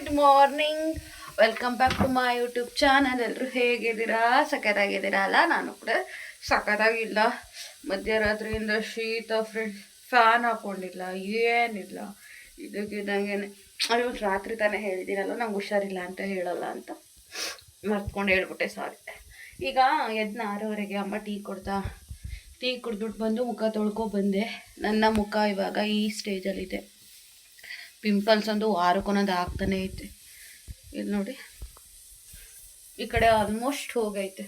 Good morning, welcome back to my YouTube channel. ಎಲ್ಲರೂ ಹೇಗಿದ್ದೀರಾ? ಸಖತ್ತಾಗಿದ್ದೀರಾ ಅಲ್ಲ? ನಾನು ಕೂಡ ಸಖತ್ತಾಗಿಲ್ಲ. ಮಧ್ಯರಾತ್ರಿಯಿಂದ ಶೀತ ಫ್ರೆಂಡ್ಸ್, ಫ್ಯಾನ್ ಹಾಕೊಂಡಿಲ್ಲ, ಏನಿಲ್ಲ. ಇದಕ್ಕಿದ್ದಂಗೆ ಇವತ್ತು ರಾತ್ರಿ ತಾನೇ ಹೇಳಿದ್ದೀನಲ್ಲ ನಂಗೆ ಹುಷಾರಿಲ್ಲ ಅಂತ ಹೇಳಲ್ಲ ಅಂತ ಮರ್ತ್ಕೊಂಡು ಹೇಳ್ಬಿಟ್ಟೆ, ಸಾರಿ. ಈಗ ಎದ್ದು 6:30ಗೆ ಅಮ್ಮ ಟೀ ಕುಡಿದ್ಬಿಟ್ಟು ಬಂದು ಮುಖ ತೊಳ್ಕೊ ಬಂದೆ. ನನ್ನ ಮುಖ ಇವಾಗ ಈ ಸ್ಟೇಜಲ್ಲಿದೆ. ಪಿಂಪಲ್ಸ್ ಒಂದು ವಾರಕ್ಕೊಂದೊಂದು ಆಗ್ತಾನೆ ಐತೆ. ಇಲ್ಲಿ ನೋಡಿ, ಈ ಕಡೆ ಆಲ್ಮೋಸ್ಟ್ ಹೋಗೈತೆ.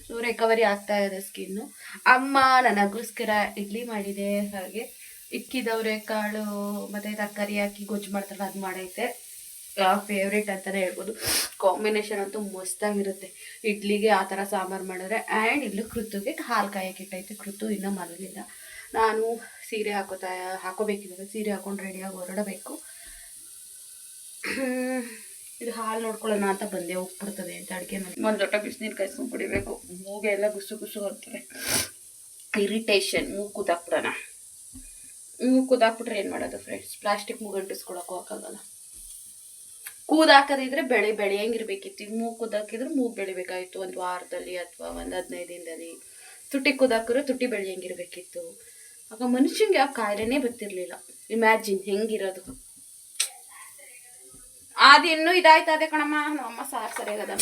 ಸೊ ರಿಕವರಿ ಆಗ್ತಾ ಇದೆ ಸ್ಕಿನ್ನು. ಅಮ್ಮ ನನಗೋಸ್ಕರ ಇಡ್ಲಿ ಮಾಡಿದೆ, ಹಾಗೆ ಇಕ್ಕಿದವ್ರೆ ಕಾಳು ಮತ್ತು ತರಕಾರಿ ಹಾಕಿ ಗೊಜ್ಜು ಮಾಡ್ತಾರಲ್ಲ ಅದು ಮಾಡೈತೆ. ಫೇವ್ರೇಟ್ ಅಂತಲೇ ಹೇಳ್ಬೋದು. ಕಾಂಬಿನೇಷನ್ ಅಂತೂ ಮಸ್ತಾಗಿರುತ್ತೆ ಇಡ್ಲಿಗೆ ಆ ಥರ ಸಾಂಬಾರು ಮಾಡಿದ್ರೆ. ಆ್ಯಂಡ್ ಇಲ್ಲಿ ಕೃತುಗೆ ಹಾಲು ಕಾಯಕ್ಕೆ ಇಟ್ಟೈತೆ. ಕೃತು ಇನ್ನೂ ಮಲಗಿಲ್ಲ. ನಾನು ಸೀರೆ ಹಾಕೋಬೇಕಿದೆ. ಸೀರೆ ಹಾಕೊಂಡು ರೆಡಿಯಾಗಿ ಹೊರಡಬೇಕು. ಇದು ಹಾಲು ನೋಡ್ಕೊಳ್ಳೋಣ ಅಂತ ಬಂದೆ, ಹೋಗ್ಬಿಡ್ತದೆ ಅಂತ ಅಡುಗೆನಲ್ಲಿ. ಒಂದು ಲೋಟ ಬಿಸಿನೀರು ಕಾಯಿಸ್ಕೊಂಡು ಕುಡಿಬೇಕು. ಮೂಗೆ ಎಲ್ಲ ಗುಸು ಆಗ್ತದೆ, ಇರಿಟೇಷನ್. ಮೂಗು ಕೂದಾಕ್ಬಿಡೋಣ. ಮೂಗು ಕೂದಾಕ್ಬಿಟ್ರೆ ಏನು ಮಾಡೋದು ಫ್ರೆಂಡ್ಸ್? ಪ್ಲಾಸ್ಟಿಕ್ ಮೂಗು ಅಂಟಿಸ್ಕೊಳಕ್ಕೂ ಹಾಕಾಗಲ್ಲ. ಕೂದಾಕದಿದ್ರೆ ಬೆಳೆಯಂಗಿರ್ಬೇಕಿತ್ತು. ಈಗ ಮೂಗು ಕೂದಾಕಿದ್ರೆ ಮೂಗು ಬೆಳಿಬೇಕಾಗಿತ್ತು ಒಂದು ವಾರದಲ್ಲಿ ಅಥವಾ ಒಂದು 15 ದಿನದಲ್ಲಿ. ತುಟಿ ಕೂದಾಕಿದ್ರೆ ತುಟಿ ಬೆಳೆಯಂಗಿರ್ಬೇಕಿತ್ತು. ಆಗ ಮನುಷ್ಯಂಗೆ ಯಾವ ಕಾಯಿಲೆನೇ ಬರ್ತಿರ್ಲಿಲ್ಲ. ಇಮ್ಯಾಜಿನ್ ಹೆಂಗಿರೋದು. ಅದಿನ್ನೂ ಇದಾಯ್ತದೆ ಕಣಮ್ಮ. ನಮ್ಮಮ್ಮ ಸಾರು ಸರಿಯಾಗದ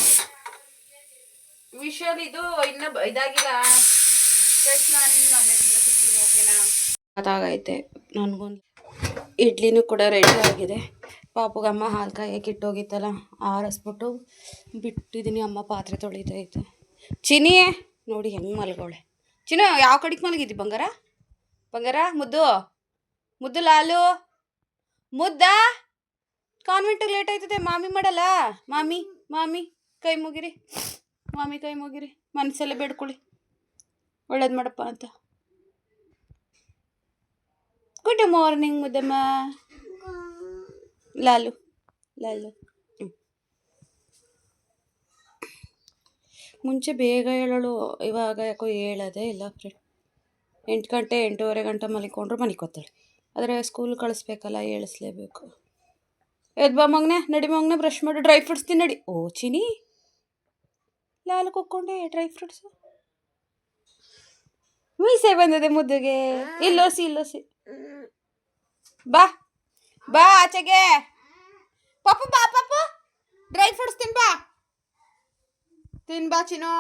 ವಿಷಲ್. ಇದು ಇನ್ನೂ ಇದಾಗಿಲ್ಲ. ಓಕೆನಾ? ಅದಾಗೈತೆ. ನನಗೊಂದು ಇಡ್ಲಿನೂ ಕೂಡ ರೆಡಿ ಆಗಿದೆ. ಪಾಪುಗಮ್ಮ ಹಾಲು ಕಾಯಕ್ಕೆ ಇಟ್ಟೋಗಿತ್ತಲ್ಲ, ಆರಿಸ್ಬಿಟ್ಟು ಬಿಟ್ಟಿದ್ದೀನಿ. ಅಮ್ಮ ಪಾತ್ರೆ ತೊಳಿತೈತೆ. ಚಿನಿಯೇ ನೋಡಿ ಹೆಂಗೆ ಮಲ್ಗೋಳೆ. ಚಿನ್ನ ಯಾವ ಕಡೆಗೆ ಮಲಗಿದ್ದಿ ಬಂಗಾರ? ಮುದ್ದು ಲಾಲು ಮುದ್ದ. ಕಾನ್ವೆಂಟಿಗೆ ಲೇಟ್ ಆಯ್ತದೆ. ಮಾಮಿ ಮಾಡಲ್ಲ? ಮಾಮಿ ಕೈ ಮುಗಿರಿ. ಮನಸ್ಸೆಲ್ಲ ಬೇಡ್ಕೊಳ್ಳಿ, ಒಳ್ಳೇದು ಮಾಡಪ್ಪ ಅಂತ. Good morning Muddamma. ಲಾಲು ಮುಂಚೆ ಬೇಗ ಹೇಳೋಳು, ಇವಾಗ ಯಾಕೋ ಹೇಳೋದೇ ಇಲ್ಲ ಫ್ರೆಂಡ್. 8 ಗಂಟೆ 8:30 ಗಂಟೆ ಮಲಿಕೊಂಡ್ರು ಮಲಿಕೋತಾಳೆ. ಆದರೆ ಸ್ಕೂಲ್ ಕಳಿಸ್ಬೇಕಲ್ಲ, ಹೇಳಿಸ್ಲೇಬೇಕು. ಎದ್ದು ಬಾ ಮಗನೆ, ನಡಿ ಮಗನೆ, ಬ್ರಷ್ ಮಾಡಿ ಡ್ರೈ ಫ್ರೂಟ್ಸ್ ತಿನ್ನಡಿ. ಓ ಚಿನಿ, ಲಾಲು ಕೊಕ್ಕೊಂಡೆ ಡ್ರೈ ಫ್ರೂಟ್ಸು. ಮೀಸೆ ಬಂದಿದೆ ಮುದ್ದುಗೆ. ಇಲ್ಲೋಸಿ ಬಾ ಆಚೆಗೆ. ಪಾಪು ಡ್ರೈ ಫ್ರೂಟ್ಸ್ ತಿನ್ಬಾ ಚಿನ್ನು.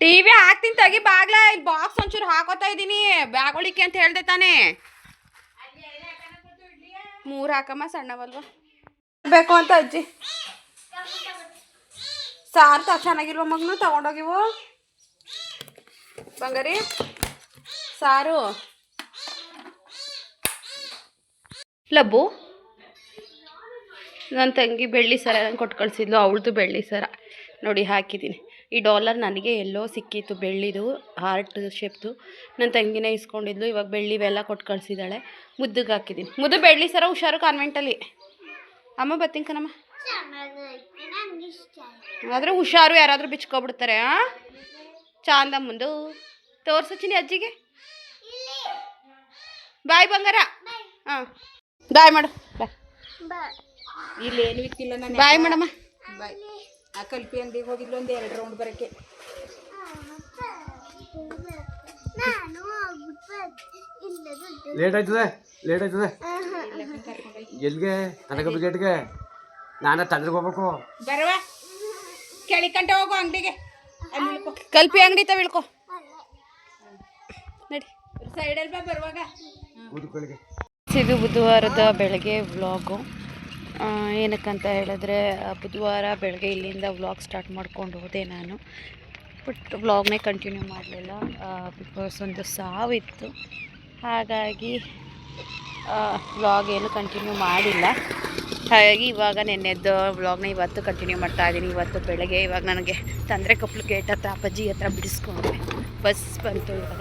ಟಿವಿ ಹಾಕ್ತೀನಿ ತೆಗಿ ಬಾಗ್ಲ. ಇಲ್ಲಿ ಬಾಕ್ಸ್ ಒಂಚೂರು ಹಾಕೋತಾ ಇದ್ದೀನಿ, ಬ್ಯಾಗ್ ಒಳಿಕೆ ಅಂತ ಹೇಳ್ದೆ ತಾನೇ. 3 ಹಾಕಮ್ಮ, ಸಣ್ಣವಲ್ವ ಬೇಕು ಅಂತ ಅಜ್ಜಿ. ಸಾರು ಚೆನ್ನಾಗಿಲ್ವ ಮಗನು? ತಗೊಂಡೋಗಿವು ಬಂಗಾರಿ ಸಾರು. ಲಬ್ಬು, ನನ್ನ ತಂಗಿ ಬೆಳ್ಳಿ ಸರ ನಂಗೆ ಕೊಟ್ಟು ಕಳಿಸಿದ್ಲು. ಅವಳದು ಬೆಳ್ಳಿ ಸರ ನೋಡಿ ಹಾಕಿದ್ದೀನಿ. ಈ ಡಾಲರ್ ನನಗೆ ಎಲ್ಲೋ ಸಿಕ್ಕಿತ್ತು, ಬೆಳ್ಳಿದು ಹಾರ್ಟ್ ಶೇಪ್ದು. ನನ್ನ ತಂಗಿನೇ ಇಸ್ಕೊಂಡಿದ್ಲು. ಇವಾಗ ಬೆಳ್ಳಿ ಬೆಲ್ಲ ಕೊಟ್ಟು ಕಳಿಸಿದ್ದಾಳೆ. ಮುದ್ದುಗೆ ಹಾಕಿದ್ದೀನಿ. ಮುದ್ದು ಬೆಳ್ಳಿ ಸರ. ಹುಷಾರು ಕಾನ್ವೆಂಟಲ್ಲಿ. ಅಮ್ಮ ಬರ್ತೀನಿ ಕಣಮ್ಮ. ಆದರೆ ಹುಷಾರು, ಯಾರಾದರೂ ಬಿಚ್ಕೊಬಿಡ್ತಾರೆ. ಚಾಂದ ಮುಂದು ತೋರ್ಸು ಚಿನಿ ಅಜ್ಜಿಗೆ. ಬಾಯ್ ಬಂಗಾರ. ಹಾಂ ಬಾಯ್ ಮಾಡು. ಬಾಯ್. ಇಲ್ಲಿ ಏನು ಇಕ್ಕಿಲ್ಲ ನಾನು. ಬಾಯ್ ಮೇಡಮ್ಮ. ಬಾಯ್. ಆ ಕಲ್ಪಿ ಅಂಗಡಿಗೆ ಹೋಗಿದ್ಲು ಒಂದು 2 ರೌಂಡ್ ಬರೋಕ್ಕೆ. ಲೇಟ್ ಆಯ್ತದೆ. ಎಲ್ಲಿಗೆ? ನನಗೆ ಗೇಟ್ಗೆ. ನಾನು ತಂದ್ರಿಗೆ ಹೋಗ್ಬೇಕು. ಬರವ ಕೆಳಿಕಂಟೆ ಹೋಗು ಅಂಗಡಿಗೆ. ಕಲ್ಪಿ ಅಂಗಡಿ ತಗೊಳ್ಕೊ ನಡಿ. ಸೈಡಲ್ಲಿ ಬಾ ಬರುವಾಗ. ಇದು ಬುಧವಾರದ ಬೆಳಗ್ಗೆ ವ್ಲಾಗು. ಏನಕ್ಕಂತ ಹೇಳಿದ್ರೆ, ಬುಧವಾರ ಬೆಳಗ್ಗೆ ಇಲ್ಲಿಂದ ವ್ಲಾಗ್ ಸ್ಟಾರ್ಟ್ ಮಾಡ್ಕೊಂಡು ಹೋದೆ ನಾನು. ಬಟ್ ವ್ಲಾಗ್ನೇ ಕಂಟಿನ್ಯೂ ಮಾಡಲಿಲ್ಲ, ಬಿಕಾಸ್ ಒಂದು ಸಾವಿತ್ತು. ಹಾಗಾಗಿ ವ್ಲಾಗ್ ಏನು ಕಂಟಿನ್ಯೂ ಮಾಡಿಲ್ಲ. ಹಾಗಾಗಿ ಇವಾಗ ನೆನ್ನೆದ್ದು ವ್ಲಾಗ್ನ ಇವತ್ತು ಕಂಟಿನ್ಯೂ ಮಾಡ್ತಾಯಿದ್ದೀನಿ. ಇವತ್ತು ಬೆಳಗ್ಗೆ ಇವಾಗ ನನಗೆ ತಂದರೆ ಕೊಪ್ಪಲು ಗೇಟ್ ಹತ್ರ ಅಪ್ಪಾಜಿ ಹತ್ರ ಬಿಡಿಸ್ಕೊಂಡೆ. ಬಸ್ ಬಂತು ಇವಾಗ.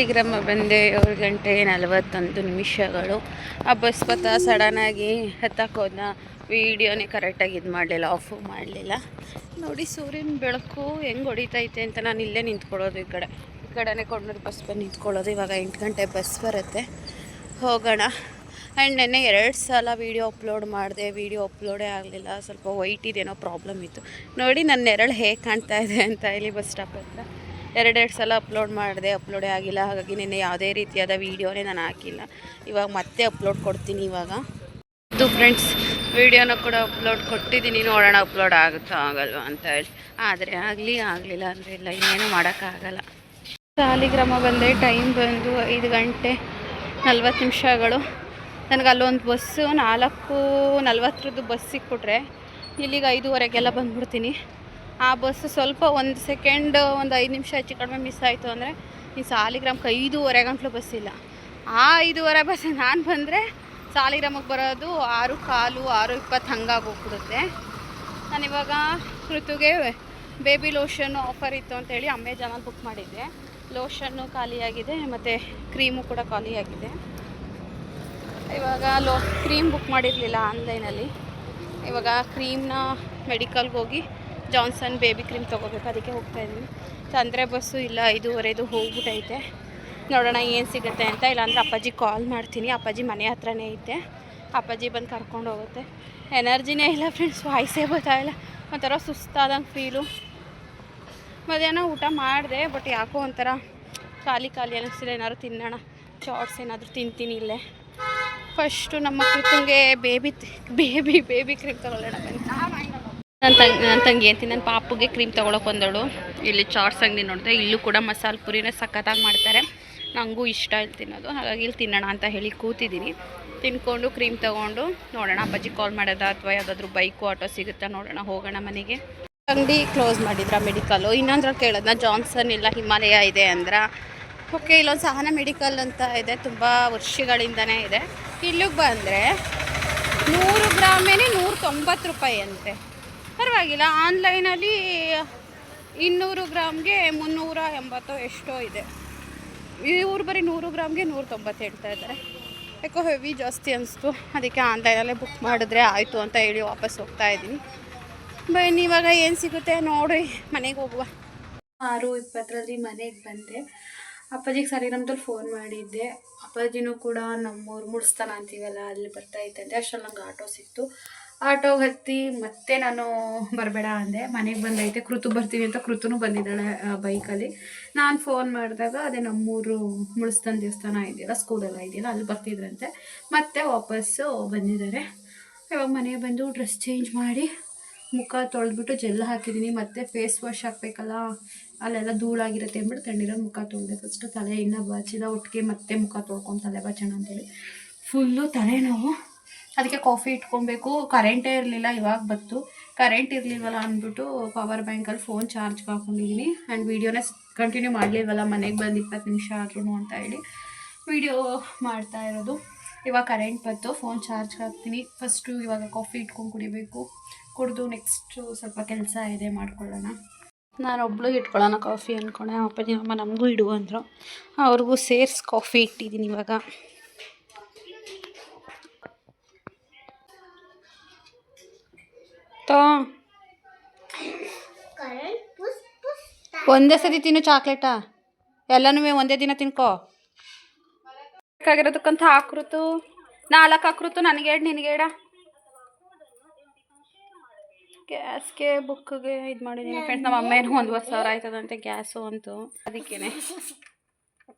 ಗ್ರಾಮ ಬಂದೆ. 7:41 ಆ ಬಸ್ ಸಡನ್ನಾಗಿ ಹತ್ತಕ್ಕೆ ಹೋದ್ನ. ವೀಡಿಯೋನೇ ಕರೆಕ್ಟಾಗಿ ಇದು ಮಾಡಲಿಲ್ಲ, ಆಫು ಮಾಡಲಿಲ್ಲ. ನೋಡಿ ಸೂರ್ಯನ ಬೆಳಕು ಹೆಂಗೆ ಹೊಡಿತೈತೆ ಅಂತ. ನಾನು ಇಲ್ಲೇ ನಿಂತ್ಕೊಳ್ಳೋದು, ಈ ಕಡೆನೇ ಕೊಂಡೂರು ಬಸ್ ಬಂದು ನಿಂತ್ಕೊಳ್ಳೋದು. ಇವಾಗ 8 ಗಂಟೆ ಬಸ್ ಬರುತ್ತೆ, ಹೋಗೋಣ. ಆ್ಯಂಡ್ ನೆನ್ನೆ 2 ಸಲ ವೀಡಿಯೋ ಅಪ್ಲೋಡ್ ಮಾಡಿದೆ, ವೀಡಿಯೋ ಅಪ್ಲೋಡೇ ಆಗಲಿಲ್ಲ. ಸ್ವಲ್ಪ ವೈಟ್ ಇದೇನೋ ಪ್ರಾಬ್ಲಮ್ ಇತ್ತು. ನೋಡಿ ನನ್ನ ನೆರಳು ಹೇಗೆ ಕಾಣ್ತಾ ಇದೆ ಅಂತ ಇಲ್ಲಿ ಬಸ್ ಸ್ಟಾಪ್ ಹತ್ರ 2 ಸಲ ಅಪ್ಲೋಡ್ ಮಾಡಿದೆ, ಅಪ್ಲೋಡೇ ಆಗಿಲ್ಲ. ಹಾಗಾಗಿ ನಿನ್ನೆ ಯಾವುದೇ ರೀತಿಯಾದ ವೀಡಿಯೋನೇ ನಾನು ಹಾಕಿಲ್ಲ. ಇವಾಗ ಮತ್ತೆ ಅಪ್ಲೋಡ್ ಕೊಡ್ತೀನಿ. ಇವಾಗ ಇದು ಫ್ರೆಂಡ್ಸ್ ವೀಡಿಯೋನ ಕೂಡ ಅಪ್ಲೋಡ್ ಕೊಟ್ಟಿದ್ದೀನಿ, ನೋಡೋಣ ಅಪ್ಲೋಡ್ ಆಗುತ್ತೋ ಆಗಲ್ವ ಅಂತ ಹೇಳಿ. ಆದರೆ ಆಗಲಿಲ್ಲ ಅಂದರೆ ಇಲ್ಲ, ಇನ್ನೇನು ಮಾಡೋಕ್ಕಾಗಲ್ಲ. ಸಾಲಿಗ್ರಾಮ ಬಂದೆ, ಟೈಮ್ ಬಂದು 5 ಗಂಟೆ 40 ನಿಮಿಷಗಳು. ನನಗೆ ಅಲ್ಲೊಂದು ಬಸ್ಸು 4:40 ಬಸ್ ಸಿಕ್ಬಿಟ್ರೆ ಇಲ್ಲಿಗೆ 5:15 ಬಂದುಬಿಡ್ತೀನಿ. ಆ ಬಸ್ಸು ಸ್ವಲ್ಪ 1 ಸೆಕೆಂಡ್ 5 ನಿಮಿಷ ಹೆಚ್ಚು ಕಡಿಮೆ ಮಿಸ್ ಆಯಿತು ಅಂದರೆ ಈ ಸಾಲಿಗ್ರಾಮಕ್ಕೆ 5:15 ಗಂಟಲು ಬಸ್ ಇಲ್ಲ. ಆ 5:15 ಬಸ್ ನಾನು ಬಂದರೆ ಸಾಲಿಗ್ರಾಮಕ್ಕೆ ಬರೋದು 6:15 6:20 ಹಂಗಾಗಿ ಹೋಗ್ಬಿಡುತ್ತೆ. ನಾನಿವಾಗ ಋತುಗೆ ಬೇಬಿ ಲೋಷನ್ನು ಆಫರ್ ಇತ್ತು ಅಂತೇಳಿ ಅಮೆಜಾನಲ್ಲಿ ಬುಕ್ ಮಾಡಿದ್ದೆ. ಲೋಷನ್ನು ಖಾಲಿಯಾಗಿದೆ ಮತ್ತು ಕ್ರೀಮು ಕೂಡ ಖಾಲಿಯಾಗಿದೆ. ಇವಾಗ ಕ್ರೀಮ್ ಬುಕ್ ಮಾಡಿರಲಿಲ್ಲ ಆನ್ಲೈನಲ್ಲಿ. ಇವಾಗ ಕ್ರೀಮ್ನ ಮೆಡಿಕಲ್ಗೆ ಹೋಗಿ ಜಾನ್ಸನ್ ಬೇಬಿ ಕ್ರೀಮ್ ತೊಗೋಬೇಕು, ಅದಕ್ಕೆ ಹೋಗ್ತಾಯಿದ್ದೀನಿ. ತಂದರೆ ಬಸ್ಸು ಇಲ್ಲ, 5:15 ಹೋಗ್ಬಿಟ್ಟೈತೆ. ನೋಡೋಣ ಏನು ಸಿಗುತ್ತೆ ಅಂತ. ಇಲ್ಲಾಂದರೆ ಅಪ್ಪಾಜಿ ಕಾಲ್ ಮಾಡ್ತೀನಿ, ಅಪ್ಪಾಜಿ ಮನೆ ಹತ್ರನೇ ಐತೆ, ಅಪ್ಪಾಜಿ ಬಂದು ಕರ್ಕೊಂಡು ಹೋಗುತ್ತೆ. ಎನರ್ಜಿನೇ ಇಲ್ಲ ಫ್ರೆಂಡ್ಸ್, ವಾಯ್ಸೇ ಬರ್ತಾಯಿಲ್ಲ, ಒಂಥರ ಸುಸ್ತಾದಂಗೆ ಫೀಲು. ಮಧ್ಯಾಹ್ನ ಊಟ ಮಾಡಿದೆ, ಬಟ್ ಯಾಕೋ ಒಂಥರ ಖಾಲಿ ಅನ್ನಿಸ್ತಿಲ್ಲ. ಏನಾದ್ರು ತಿನ್ನೋಣ, ಚಾಟ್ಸ್ ಏನಾದರೂ ತಿಂತೀನಿ ಇಲ್ಲೇ. ಫಸ್ಟು ನಮ್ಮ ಕೃತಂಗೆ ಬೇಬಿ ಕ್ರೀಮ್ ತೊಗೊಳ್ಳೋಣ ಬನ್ನಿ. ನನ್ನ ತಂಗಿ ಅಂತೀನಿ, ನನ್ನ ಪಾಪುಗೆ ಕ್ರೀಮ್ ತೊಗೊಳಕ್ಕೆ ಬಂದಳು. ಇಲ್ಲಿ ಚಾಟ್ಸ್ ಅಂಗಡಿ ನೋಡಿದೆ, ಇಲ್ಲೂ ಕೂಡ ಮಸಾಲೆ ಪುರಿನ ಸಖತ್ತಾಗಿ ಮಾಡ್ತಾರೆ, ನನಗೂ ಇಷ್ಟ ಇಲ್ಲಿ ತಿನ್ನೋದು. ಹಾಗಾಗಿ ಇಲ್ಲಿ ತಿನ್ನೋಣ ಅಂತ ಹೇಳಿ ಕೂತಿದ್ದೀನಿ. ತಿನ್ಕೊಂಡು ಕ್ರೀಮ್ ತೊಗೊಂಡು ನೋಡೋಣ. ಅಪ್ಪಾಜಿ ಕಾಲ್ ಮಾಡೋದ ಅಥವಾ ಯಾವುದಾದ್ರೂ ಬೈಕು ಆಟೋ ಸಿಗುತ್ತಾ ನೋಡೋಣ, ಹೋಗೋಣ ಮನೆಗೆ. ಅಂಗಡಿ ಕ್ಲೋಸ್ ಮಾಡಿದ್ರ ಮೆಡಿಕಲ್ಲು. ಇನ್ನೊಂದ್ರಲ್ಲಿ ಕೇಳೋದನ್ನ ಜಾನ್ಸನ್ ಇಲ್ಲ ಹಿಮಾಲಯ ಇದೆ ಅಂದ್ರೆ ಓಕೆ. ಇಲ್ಲೊಂದು ಸಹನ ಮೆಡಿಕಲ್ ಅಂತ ಇದೆ, ತುಂಬ ವರ್ಷಗಳಿಂದನೇ ಇದೆ. ಇಲ್ಲಿಗೆ ಬಂದರೆ 100 ಗ್ರಾಮೇ 190 ರೂಪಾಯಿ ಅಂತೆ, ಪರವಾಗಿಲ್ಲ. ಆನ್ಲೈನಲ್ಲಿ 200 ಗ್ರಾಮ್ಗೆ 380 ಎಷ್ಟೋ ಇದೆ. ಇವ್ರು ಬರೀ 100 ಗ್ರಾಮ್ಗೆ 190 ಹೇಳ್ತಾ ಇದ್ದಾರೆ. ಯಾಕೋ ಹೆವಿ ಜಾಸ್ತಿ ಅನಿಸ್ತು, ಅದಕ್ಕೆ ಆನ್ಲೈನಲ್ಲೇ ಬುಕ್ ಮಾಡಿದ್ರೆ ಆಯಿತು ಅಂತ ಹೇಳಿ ವಾಪಸ್ ಹೋಗ್ತಾ ಇದ್ದೀನಿ. ಬನ್ನಿ ಇವಾಗ ಏನು ಸಿಗುತ್ತೆ ನೋಡಿ, ಮನೆಗೆ ಹೋಗುವ. 6:20 ಮನೆಗೆ ಬಂದೆ. ಅಪ್ಪಾಜಿಗೆ ಸಾಲಿಗ್ರಾಮದಲ್ಲಿ ಫೋನ್ ಮಾಡಿದ್ದೆ. ಅಪ್ಪಾಜಿನೂ ಕೂಡ ನಮ್ಮೂರು ಮುಡಿಸ್ತಾನ ಅಂತೀವಲ್ಲ, ಅಲ್ಲಿ ಬರ್ತಾಯಿತ್ತಂತೆ. ಅಷ್ಟರಲ್ಲಿ ನಂಗೆ ಆಟೋ ಸಿಕ್ತು. ಆಟೋಗೆ ಹತ್ತಿ ಮತ್ತೆ ನಾನು ಬರಬೇಡ ಅಂದೆ. ಮನೆಗೆ ಬಂದೈತೆ, ಕೃತು ಬರ್ತೀವಿ ಅಂತ ಕೃತುನೂ ಬಂದಿದ್ದಾಳೆ ಬೈಕಲ್ಲಿ. ನಾನು ಫೋನ್ ಮಾಡಿದಾಗ ಅದೇ ನಮ್ಮೂರು ಮುಡಿಸ್ತಾನ ದೇವಸ್ಥಾನ ಇದೆಯಲ್ಲ, ಸ್ಕೂಲೆಲ್ಲ ಇದೆಯಲ್ಲ, ಅಲ್ಲಿ ಬರ್ತಿದ್ರಂತೆ. ಮತ್ತೆ ವಾಪಸ್ಸು ಬಂದಿದ್ದಾರೆ. ಇವಾಗ ಮನೆಗೆ ಬಂದು ಡ್ರೆಸ್ ಚೇಂಜ್ ಮಾಡಿ ಮುಖ ತೊಳೆದ್ಬಿಟ್ಟು ಜೆಲ್ ಹಾಕಿದ್ದೀನಿ. ಮತ್ತು ಫೇಸ್ ವಾಶ್ ಹಾಕಬೇಕಲ್ಲ, ಅಲ್ಲೆಲ್ಲ ಧೂಳಾಗಿರುತ್ತೆ ಅಂದ್ಬಿಟ್ಟು ತಣ್ಣೀರ ಮುಖ ತೊಳೆದೆ. ಫಸ್ಟು ತಲೆ ಇನ್ನೂ ಬಾಚಿದ ಒಟ್ಟಿಗೆ ಮತ್ತೆ ಮುಖ ತೊಳ್ಕೊಂಡು ತಲೆ ಬಾಚೋಣ ಅಂತೇಳಿ. ಫುಲ್ಲು ತಲೆನೋವು, ಅದಕ್ಕೆ ಕಾಫಿ ಇಟ್ಕೊಬೇಕು. ಕರೆಂಟೇ ಇರಲಿಲ್ಲ, ಇವಾಗ ಬಂತು. ಕರೆಂಟ್ ಇರಲಿಲ್ವಲ್ಲ ಅಂದ್ಬಿಟ್ಟು ಪವರ್ ಬ್ಯಾಂಕಲ್ಲಿ ಫೋನ್ ಚಾರ್ಜ್ಗೆ ಹಾಕ್ಕೊಂಡಿದ್ದೀನಿ. ಆ್ಯಂಡ್ ವೀಡಿಯೋನೇ ಕಂಟಿನ್ಯೂ ಮಾಡಲಿಲ್ವಲ್ಲ, ಮನೆಗೆ ಬಂದು 20 ನಿಮಿಷ ಆದ್ರೂ ಅಂತ ಹೇಳಿ ವೀಡಿಯೋ ಮಾಡ್ತಾ ಇರೋದು. ಇವಾಗ ಕರೆಂಟ್ ಬಂತು, ಫೋನ್ ಚಾರ್ಜ್ಗೆ ಹಾಕ್ತೀನಿ. ಫಸ್ಟು ಇವಾಗ ಕಾಫಿ ಇಟ್ಕೊಂಡು ಕುಡಿಬೇಕು, ಕುಡಿದು ನೆಕ್ಸ್ಟು ಸ್ವಲ್ಪ ಕೆಲಸ ಇದೆ ಮಾಡ್ಕೊಳ್ಳೋಣ. ನಾನು ಒಬ್ಳು ಇಟ್ಕೊಳ್ಳೋಣ ಕಾಫಿ ಅಂದ್ಕೊಂಡೆ. ಅಪ್ಪಾಜಿ ಅಮ್ಮ ನಮಗೂ ಇಡು ಅಂದರು, ಅವ್ರಿಗೂ ಸೇರಿಸಿ ಕಾಫಿ ಇಟ್ಟಿದ್ದೀನಿ. ಇವಾಗ ಒಂದೇ ಸತಿ ತಿನ್ನು ಚಾಕ್ಲೇಟಾ, ಎಲ್ಲನೂ ಒಂದೇ ದಿನ ತಿನ್ಕೋ. ಬೇಕಾಗಿರೋದಕ್ಕಂತ ಹಾಕ್ರುತು 4 ಹಾಕ್ರುತು, ನನಗೆ 2 ನಿನಗೆ 2. ಗ್ಯಾಸ್ಗೆ ಬುಕ್ಗೆ ಇದು ಮಾಡಿದ್ದೀನಿ ಫ್ರೆಂಡ್ಸ್. ನಮ್ಮ ಅಮ್ಮ ಏನೋ 1,000 ಆಯ್ತದಂತೆ ಗ್ಯಾಸು ಅಂತೂ, ಅದಕ್ಕೇನೆ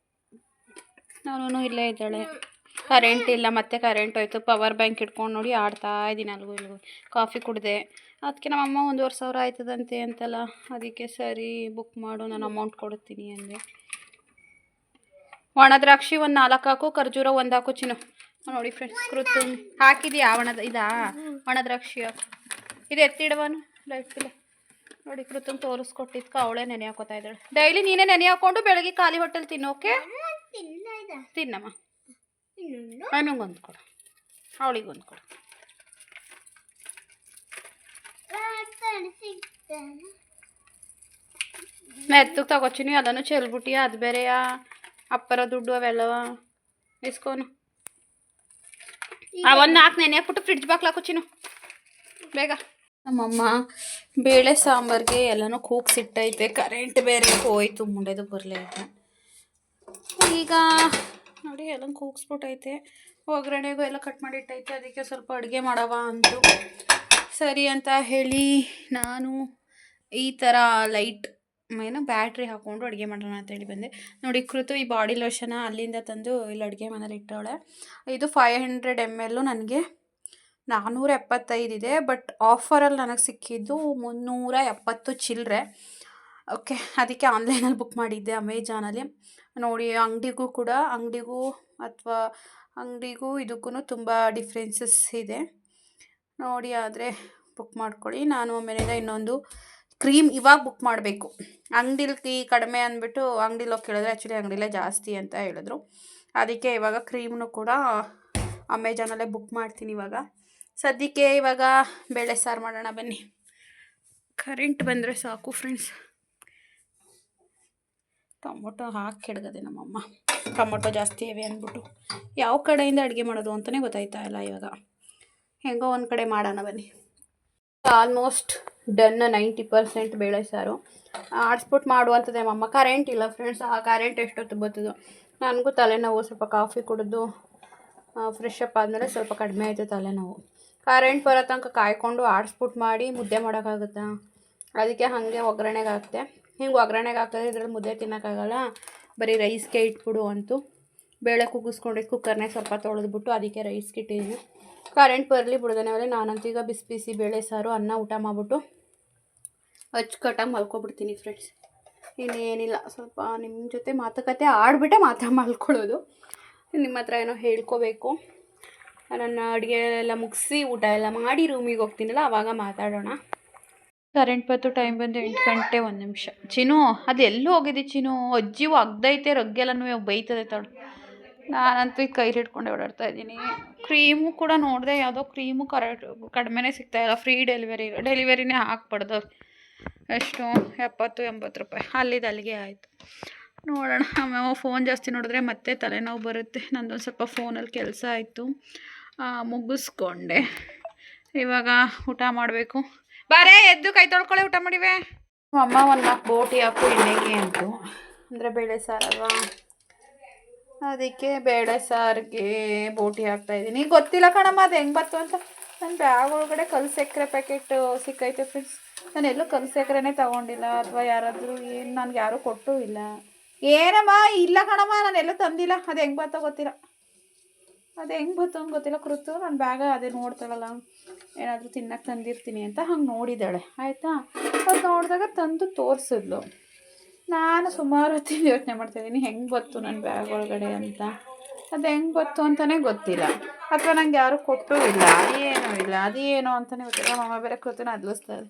ನಾನು ಇಲ್ಲೇ ಇದ್ದಾಳೆ. ಕರೆಂಟ್ ಇಲ್ಲ, ಮತ್ತೆ ಕರೆಂಟ್ ಹೋಯ್ತು. ಪವರ್ ಬ್ಯಾಂಕ್ ಇಟ್ಕೊಂಡು ನೋಡಿ ಆಡ್ತಾ ಇದ್ದೀನಿ ಅಲ್ಲಿಗೂ ಇಲ್ಲಿಗೂ. ಕಾಫಿ ಕುಡಿದೆ, ಅದಕ್ಕೆ ನಮ್ಮಮ್ಮ 1,500 ಆಯ್ತದಂತೆ ಅಂತಲ್ಲ, ಅದಕ್ಕೆ ಸರಿ ಬುಕ್ ಮಾಡು, ನಾನು ಅಮೌಂಟ್ ಕೊಡ್ತೀನಿ ಅಂದೆ. ಒಣ ದ್ರಾಕ್ಷಿ 4 ಹಾಕು, ಖರ್ಜೂರ 1 ಹಾಕು ಚಿನ್ನು. ನೋಡಿ ಫ್ರೆಂಡ್ಸ್, ಕೃತು ಹಾಕಿದ್ಯಾ ಇದಾ ಒಣ ದ್ರಾಕ್ಷಿ ಹಾಕು. ಇದು ಎತ್ತಿಡವನು ಲೈಟ್ ಇಲ್ಲ ನೋಡಿ. ಕೃತಂಗೆ ತೋರಿಸ್ಕೊಟ್ಟಿದ್ಕ ಅವಳೇ ನೆನೆ ಹಾಕೋತಾ ಇದ್ದಾಳೆ. ಡೈಲಿ ನೀನೇ ನೆನೆ ಹಾಕೊಂಡು ಬೆಳಗ್ಗೆ ಖಾಲಿ ಹೊಟ್ಟೆಲಿ ತಿನ್ನು. ಓಕೆ ತಿನ್ನಮ್ಮ. ನನಗೊಂದು ಕೊಡು, ಅವಳಿಗೊಂದು ಕೊಡು. ಮೆತ್ತಗೆ ತಗೋಚಿನಿ, ಅದನ್ನು ಚೆಲ್ಬಿಟ್ಟಿ, ಅದು ಬೇರೆಯಾ ಅಪ್ಪರ ದುಡ್ಡು ಅವೆಲ್ಲವ ಇಸ್ಕೋನು. ಅವನ್ನ ಹಾಕಿ ನೆನೆ ಹಾಕ್ಬಿಟ್ಟು ಫ್ರಿಡ್ಜ್ ಬಾಕ್ಲಾಕು ಚಿನ್ನು. ಬೇಗ. ನಮ್ಮಮ್ಮ ಬೇಳೆ ಸಾಂಬಾರಿಗೆ ಎಲ್ಲನೂ ಕೂಗ್ಸಿಟ್ಟೈತೆ. ಕರೆಂಟ್ ಬೇರೆ ಹೋಯ್ತು, ಮುಂಡೆದು ಬರಲಿಲ್ಲ. ಈಗ ನೋಡಿ ಎಲ್ಲ ಕೂಗಿಸ್ಬಿಟ್ಟೈತೆ. ಒಗ್ಗರಣೆಗೂ ಎಲ್ಲ ಕಟ್ ಮಾಡಿಟ್ಟೈತೆ. ಅದಕ್ಕೆ ಸ್ವಲ್ಪ ಅಡುಗೆ ಮಾಡವ ಅಂತು ಸರಿ ಅಂತ ಹೇಳಿ ನಾನು ಈ ಥರ ಲೈಟ್ ಬ್ಯಾಟ್ರಿ ಹಾಕ್ಕೊಂಡು ಅಡುಗೆ ಮಾಡೋಣ ಅಂತೇಳಿ ಬಂದೆ. ನೋಡಿ ಕೃತು ಈ ಬಾಡಿ ಲೋಷನ ಅಲ್ಲಿಂದ ತಂದು ಇಲ್ಲಿ ಅಡುಗೆ ಮನೇಲಿ ಇಟ್ಟವಳೆ. ಇದು 500 ml ನನಗೆ 475 ಇದೆ. ಬಟ್ ಆಫರಲ್ಲಿ ನನಗೆ ಸಿಕ್ಕಿದ್ದು 370 ಚಿಲ್ಲರೆ. ಓಕೆ, ಅದಕ್ಕೆ ಆನ್ಲೈನಲ್ಲಿ ಬುಕ್ ಮಾಡಿದ್ದೆ ಅಮೆಜಾನಲ್ಲಿ. ನೋಡಿ ಅಂಗಡಿಗೂ ಇದಕ್ಕೂ ತುಂಬ ಡಿಫ್ರೆನ್ಸಸ್ ಇದೆ ನೋಡಿ. ಆದರೆ ಬುಕ್ ಮಾಡ್ಕೊಳ್ಳಿ. ನಾನು ಆಮೇಲಿಂದ ಇನ್ನೊಂದು ಕ್ರೀಮ್ ಇವಾಗ ಬುಕ್ ಮಾಡಬೇಕು. ಅಂಗಡಿಲಿ ಕಡಿಮೆ ಅಂದ್ಬಿಟ್ಟು ಅಂಗಡಿಲಿ ಹೋಗಿ ಕೇಳಿದ್ರೆ ಆ್ಯಕ್ಚುಲಿ ಅಂಗಡಿಲೇ ಜಾಸ್ತಿ ಅಂತ ಹೇಳಿದ್ರು. ಅದಕ್ಕೆ ಇವಾಗ ಕ್ರೀಮ್ನು ಕೂಡ ಅಮೆಜಾನಲ್ಲೇ ಬುಕ್ ಮಾಡ್ತೀನಿ ಇವಾಗ. ಸದ್ಯಕ್ಕೆ ಇವಾಗ ಬೇಳೆ ಸಾರು ಮಾಡೋಣ ಬನ್ನಿ. ಕರೆಂಟ್ ಬಂದರೆ ಸಾಕು ಫ್ರೆಂಡ್ಸ್. ಟೊಮೊಟೊ ಹಾಕಿ ಕೆಡಗದೆ ನಮ್ಮಮ್ಮ. ಟೊಮೊಟೊ ಜಾಸ್ತಿ ಇವೆ ಅಂದ್ಬಿಟ್ಟು ಯಾವ ಕಡೆಯಿಂದ ಅಡುಗೆ ಮಾಡೋದು ಅಂತಲೇ ಗೊತ್ತಾಯ್ತಾ ಇಲ್ಲ. ಇವಾಗ ಹೆಂಗೋ ಒಂದು ಕಡೆ ಮಾಡೋಣ ಬನ್ನಿ. ಆಲ್ಮೋಸ್ಟ್ ಡನ್ 90% ಬೇಳೆ ಸಾರು. ಆಡ್ಸ್ಬಿಟ್ಟು ಮಾಡುವಂಥದ್ದೇ ನಮ್ಮಮ್ಮ. ಕರೆಂಟ್ ಇಲ್ಲ ಫ್ರೆಂಡ್ಸ್. ಆ ಕರೆಂಟ್ ಎಷ್ಟೊತ್ತು ಬರ್ತದೋ. ನನಗೂ ತಲೆನೋವು. ಸ್ವಲ್ಪ ಕಾಫಿ ಕುಡಿದು ಫ್ರೆಶ್ ಅಪ್ ಆದಮೇಲೆ ಸ್ವಲ್ಪ ಕಡಿಮೆ ಆಯಿತು ತಲೆನೋವು. ಕರೆಂಟ್ ಬರೋ ತನಕ ಕಾಯ್ಕೊಂಡು ಆಡಿಸ್ಬಿಟ್ಟು ಮಾಡಿ ಮುದ್ದೆ ಮಾಡೋಕ್ಕಾಗುತ್ತಾ? ಅದಕ್ಕೆ ಹಾಗೆ ಒಗ್ಗರಣೆಗೆ ಹಾಕ್ತೆ. ಹಿಂಗೆ ಒಗ್ಗರಣೆಗೆ ಹಾಕಿದ್ರೆ ಇದ್ರಲ್ಲಿ ಮುದ್ದೆ ತಿನ್ನೋಕ್ಕಾಗಲ್ಲ, ಬರೀ ರೈಸ್ಗೆ ಇಟ್ಬಿಡು ಅಂತು. ಬೇಳೆ ಕೂಗಿಸ್ಕೊಂಡಿದ್ದು ಕುಕ್ಕರ್ನೇ ಸ್ವಲ್ಪ ತೊಳೆದ್ಬಿಟ್ಟು ಅದಕ್ಕೆ ರೈಸ್ಗೆ ಇಟ್ಟಿದ್ದೀನಿ. ಕರೆಂಟ್ ಬರಲಿ ಬಿಡ್ದೇನೆ ನಾನಂತೂ ಈಗ ಬಿಸಿ ಬಿಸಿ ಬೇಳೆ ಸಾರು ಅನ್ನ ಊಟ ಮಾಡಿಬಿಟ್ಟು ಅಚ್ಚುಕಟ್ಟಾಗಿ ಮಲ್ಕೊಬಿಡ್ತೀನಿ ಫ್ರೆಂಡ್ಸ್. ಇನ್ನೇನಿಲ್ಲ, ಸ್ವಲ್ಪ ನಿಮ್ಮ ಜೊತೆ ಮಾತುಕತೆ ಆಡ್ಬಿಟ್ಟೆ ಮಲ್ಕೊಳ್ಳೋದು. ನಿಮ್ಮ ಹತ್ರ ಏನೋ ಹೇಳ್ಕೋಬೇಕು. ನನ್ನ ಅಡುಗೆ ಎಲ್ಲ ಮುಗಿಸಿ ಊಟ ಎಲ್ಲ ಮಾಡಿ ರೂಮಿಗೆ ಹೋಗ್ತೀನಲ್ಲ ಆವಾಗ ಮಾತಾಡೋಣ. ಕರೆಂಟ್ ಬಂತು. ಟೈಮ್ ಬಂದು 8 ಗಂಟೆ 1 ನಿಮಿಷ. ಚಿನ್ನು ಅದು ಎಲ್ಲೂ ಹೋಗಿದ್ದಿ ಚಿನ್ನು? ಅಜ್ಜಿವು ಅಗ್ದೈತೆ, ರಗ್ಗೆಲ್ಲನೂ ಬೈತದೆ ತಡು. ನಾನಂತೂ ಈಗ ಕೈಲಿ ಹಿಡ್ಕೊಂಡು ಓಡಾಡ್ತಾ ಇದ್ದೀನಿ. ಕ್ರೀಮು ಕೂಡ ನೋಡಿದೆ, ಯಾವುದೋ ಕ್ರೀಮು ಕಡಿಮೆನೇ ಸಿಗ್ತಾಯಿಲ್ಲ. ಫ್ರೀ ಡೆಲಿವರಿನೇ ಹಾಕ್ಬಾರ್ದು. ಎಷ್ಟು 70-80 ರೂಪಾಯಿ. ಅಲ್ಲಿಗೆ ಆಯಿತು. ನೋಡೋಣ. ಆಮೇಲೆ ಫೋನ್ ಜಾಸ್ತಿ ನೋಡಿದ್ರೆ ಮತ್ತೆ ತಲೆನೋವು ಬರುತ್ತೆ. ನಂದೊಂದು ಸ್ವಲ್ಪ ಫೋನಲ್ಲಿ ಕೆಲಸ ಆಯಿತು, ಮುಗಿಸ್ಕೊಂಡೆ. ಇವಾಗ ಊಟ ಮಾಡಬೇಕು. ಬಾರೇ ಎದ್ದು ಕೈ ತೊಳ್ಕೊಳ್ಳೆ, ಊಟ ಮಾಡಿವೆ. ಅಮ್ಮ 1 ಬೋಟಿ ಹಾಕು ಎಣ್ಣೆಗೆ ಅಂತು. ಅಂದರೆ ಬೇಳೆ ಸಾರಲ್ವಾ, ಅದಕ್ಕೆ ಬೇಳೆ ಸಾರಿಗೆ ಬೋಟಿ ಹಾಕ್ತಾಯಿದ್ದೀನಿ. ಗೊತ್ತಿಲ್ಲ ಕಣಮ್ಮ ಅದು ಹೆಂಗೆ ಬತ್ತು ಅಂತ. ನನ್ನ ಬ್ಯಾಗ್ ಒಳಗಡೆ ಕಲ್ಲು ಸಕ್ಕರೆ ಪ್ಯಾಕೆಟ್ ಸಿಕ್ಕೈತೆ ಫ್ರೆಂಡ್ಸ್. ನಾನು ಎಲ್ಲೂ ಕಲ್ಲು ಸಕ್ಕರೆನೇ ತೊಗೊಂಡಿಲ್ಲ, ಅಥವಾ ಯಾರಾದರೂ ನನಗೆ ಯಾರೂ ಕೊಟ್ಟೂ ಇಲ್ಲ. ಏನಮ್ಮ ಇಲ್ಲ ಕಣಮ್ಮ, ನಾನು ಎಲ್ಲೂ ತಂದಿಲ್ಲ. ಅದು ಹೆಂಗೆ ಬತ್ತೋ ಗೊತ್ತಿಲ್ಲ. ಕೃತು ನನ್ನ ಬ್ಯಾಗ ಅದೇ ನೋಡ್ತಾಳಲ್ಲ, ಏನಾದರೂ ತಿನ್ನಕ್ಕೆ ತಂದಿರ್ತೀನಿ ಅಂತ ಹಂಗೆ ನೋಡಿದ್ದಾಳೆ. ಆಯಿತಾ, ಅದು ನೋಡಿದಾಗ ತಂದು ತೋರಿಸಿದ್ಲು. ನಾನು ಸುಮಾರು ಹೊತ್ತಿಂದ ಯೋಚನೆ ಮಾಡ್ತಾಯಿದ್ದೀನಿ ಹೆಂಗೆ ಬತ್ತು ನನ್ನ ಬ್ಯಾಗ್ ಒಳಗಡೆ ಅಂತ. ಅದು ಹೆಂಗೆ ಬತ್ತು ಅಂತಲೇ ಗೊತ್ತಿಲ್ಲ, ಅಥವಾ ನಂಗೆ ಯಾರೂ ಕೊಟ್ಟೂ ಇಲ್ಲ, ಏನೂ ಇಲ್ಲ. ಅದೇನೋ ಅಂತಲೇ ಗೊತ್ತಿಲ್ಲ. ಮಮ್ಮ ಬೇರೆ ಕೃತನ ಅದಲಿಸ್ತಾರೆ.